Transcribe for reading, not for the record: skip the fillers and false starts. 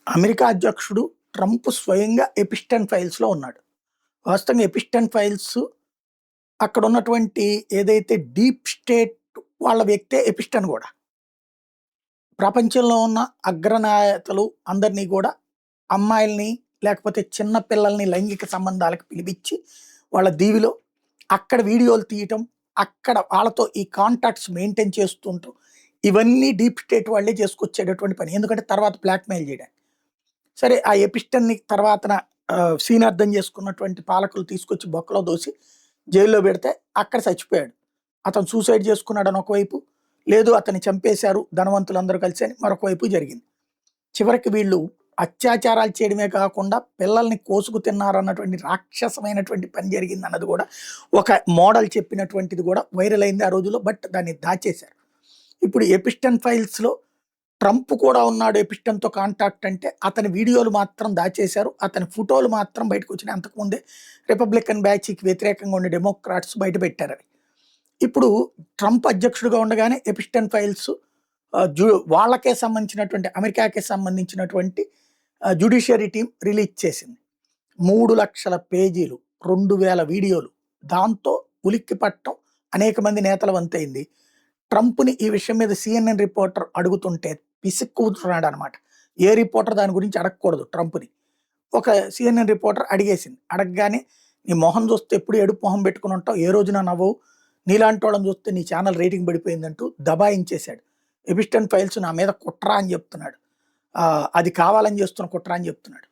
America అధ్యక్షుడు Trump స్వయంగా ఎపిస్టన్ ఫైల్స్‌లో ఉన్నాడు. వాస్తవంగా ఎపిస్టన్ ఫైల్స్ అక్కడ ఉన్నటువంటి ఏదైతే డీప్ స్టేట్ వాళ్ళ వ్యక్తే ఎపిస్టన్ గూడా. ప్రపంచంలో ఉన్న అగ్రనాయకులు అందరినీ గూడా అమ్మాయిల్ని, లేకపోతే చిన్న పిల్లల్ని లైంగిక సంబంధాలకు పిలిపిచ్చి, వాళ్ళ దీవిలో అక్కడ వీడియోలు తీయటం, అక్కడ వాళ్ళతో ఈ కాంటాక్ట్స్ మెయింటైన్ చేస్తుంటం, ఇవన్నీ డీప్ స్టేట్ వాళ్ళే చేసుకొచ్చేటటువంటి పని. ఎందుకంటే తర్వాత బ్లాక్‌మెయిల్ జేయడానికి. సరే ఆ ఎపిస్టన్‌ని తర్వాతన సీన్ అర్థం చేసుకున్నటువంటి పాలకులు తీసుకొచ్చి బొక్కలో దోసి జైల్లో పెడితే అక్కడ చచ్చిపోయాడు. అతను సూసైడ్ చేసుకున్నాడని ఒకవైపు, లేదు అతన్ని చంపేశారు ధనవంతులందరూ కలిసి అని మరొక వైపు జరిగింది. చివరికి వీళ్ళు అత్యాచారాలు చేయడమే కాకుండా పిల్లల్ని కోసుకు తిన్నారన్నటువంటి రాక్షసమైనటువంటి పని జరిగిందన్నది కూడా ఒక మోడల్ చెప్పినటువంటిది కూడా వైరల్ అయింది ఆ రోజుల్లో. బట్ దాన్ని దాచేశారు. ఇప్పుడు ఎపిస్టన్ ఫైల్స్‌లో ట్రంప్ కూడా ఉన్నాడు ఎపిస్టన్‌తో కాంటాక్ట్ అంటే, అతని వీడియోలు మాత్రం దాచేశారు. అతని ఫోటోలు మాత్రం బయటకొచ్చినాయి. అంతకుముందే రిపబ్లికన్ బ్యాచ్‌కి వ్యతిరేకంగా ఉండే డెమోక్రాట్స్ బయటపెట్టారవి. ఇప్పుడు ట్రంప్ అధ్యక్షుడిగా ఉండగానే ఎపిస్టన్ ఫైల్స్ వాళ్ళకే సంబంధించినటువంటి అమెరికాకే సంబంధించినటువంటి జ్యుడిషియరీ టీమ్ రిలీజ్ చేసింది. 3,00,000 పేజీలు, 2,000 వీడియోలు. దాంతో ఉలిక్కిపడటం అనేక మంది నేతల వంతైంది. ట్రంప్‌ని ఈ విషయం మీద సీఎన్ఎన్ రిపోర్టర్ అడుగుతుంటే పిసిక్కుతున్నాడనమాట. ఏ రిపోర్టర్ దాని గురించి అడగకూడదు ట్రంప్‌ని. ఒక సీఎన్ఎన్ రిపోర్టర్ అడిగేసింది. అడగగానే నీ మొహం చూస్తే ఎప్పుడు ఏడుపు మొహం పెట్టుకొని ఉంటావు, ఏ రోజున నవ్వవు, నీలాంటోళ్ళని చూస్తే నీ ఛానల్ రేటింగ్ పడిపోయిందంటూ దబాయించేశాడు. ఎపిస్టన్ ఫైల్స్ నా మీద కుట్ర అని చెప్తున్నాడు. అది కావాలని చేస్తున్న కుట్ర అని చెప్తున్నాడు.